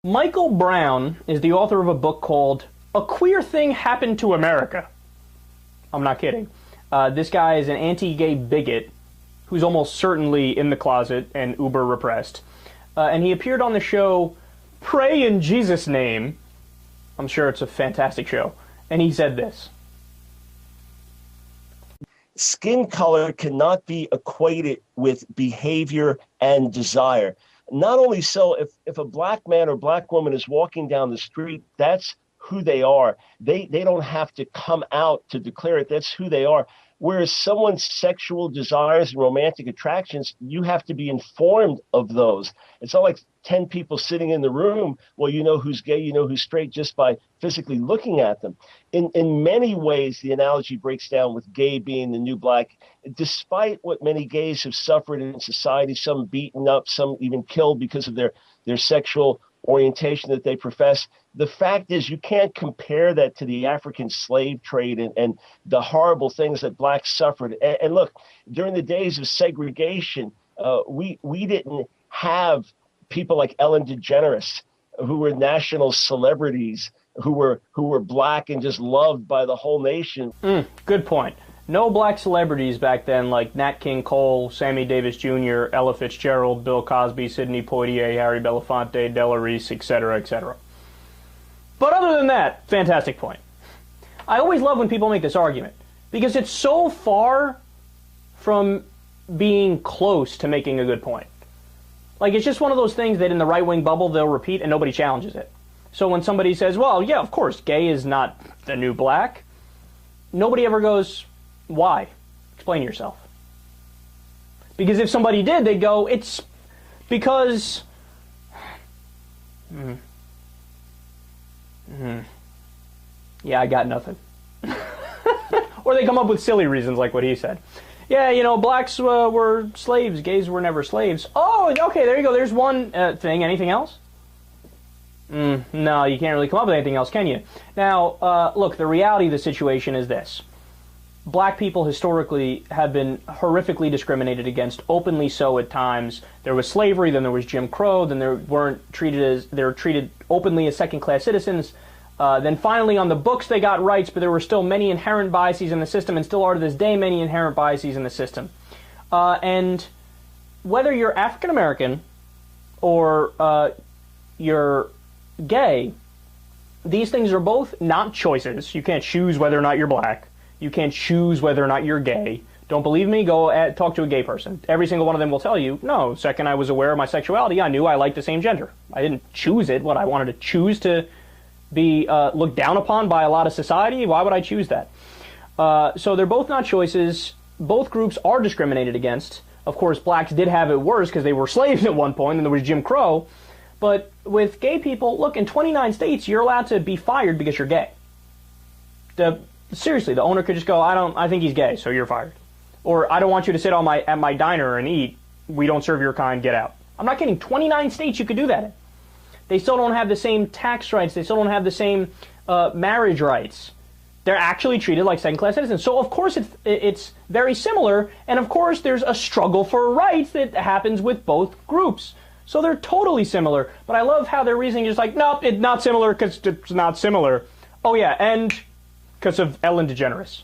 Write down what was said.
Michael Brown is the author of a book called A Queer Thing Happened to America. I'm not kidding. This guy is an anti-gay bigot who's almost certainly in the closet and uber repressed. And he appeared on the show Pray in Jesus' Name. I'm sure it's a fantastic show. And he said this. Skin color cannot be equated with behavior and desire. Not only so, if a black man or black woman is walking down the street, that's who they are. They don't have to come out to declare it. That's who they are. Whereas someone's sexual desires and romantic attractions, you have to be informed of those. It's not like 10 people sitting in the room. Well, you know who's gay, you know who's straight just by physically looking at them. In many ways, the analogy breaks down with gay being the new black. Despite what many gays have suffered in society, some beaten up, some even killed because of their their orientation that they profess. The fact is, you can't compare that to the African slave trade and the horrible things that blacks suffered. And look, during the days of segregation, we didn't have people like Ellen DeGeneres, who were national celebrities, who were black and just loved by the whole nation. Good point. No black celebrities back then like Nat King Cole, Sammy Davis Jr., Ella Fitzgerald, Bill Cosby, Sidney Poitier, Harry Belafonte, Della Reese, etc., etc. But other than that, fantastic point. I always love when people make this argument because it's so far from being close to making a good point. Like, it's just one of those things that in the right-wing bubble they'll repeat and nobody challenges it. So when somebody says, well, yeah, of course, gay is not the new black, nobody ever goes, why? Explain yourself. Because if somebody did, they'd go, it's because... Yeah, I got nothing. Or they come up with silly reasons like what he said. Yeah, you know, blacks were slaves, gays were never slaves. Oh, okay, there you go. There's one thing. Anything else? No, you can't really come up with anything else, can you? Now, look, the reality of the situation is this. Black people historically have been horrifically discriminated against, openly so at times. There was slavery, then there was Jim Crow, then they were treated openly as second-class citizens. Then finally on the books they got rights, but there were still many inherent biases in the system, and still are to this day many inherent biases in the system. And whether you're African American or you're gay, these things are both not choices. You can't choose whether or not you're black. You can't choose whether or not you're gay. Don't believe me? Go talk to a gay person. Every single one of them will tell you, no, second I was aware of my sexuality, I knew I liked the same gender. I didn't choose it. What, I wanted to choose to be looked down upon by a lot of society? Why would I choose that? So they're both not choices. Both groups are discriminated against. Of course, blacks did have it worse because they were slaves at one point, and there was Jim Crow. But with gay people, look, in 29 states, you're allowed to be fired because you're gay. Seriously, the owner could just go, I think he's gay, so you're fired. Or, I don't want you to sit at my diner and eat. We don't serve your kind, get out. I'm not kidding. 29 states you could do that in. They still don't have the same tax rights. They still don't have the same marriage rights. They're actually treated like second-class citizens. So, of course, it's very similar. And, of course, there's a struggle for rights that happens with both groups. So they're totally similar. But I love how their reasoning is like, nope, it's not similar because it's not similar. Oh, yeah, and because of Ellen DeGeneres.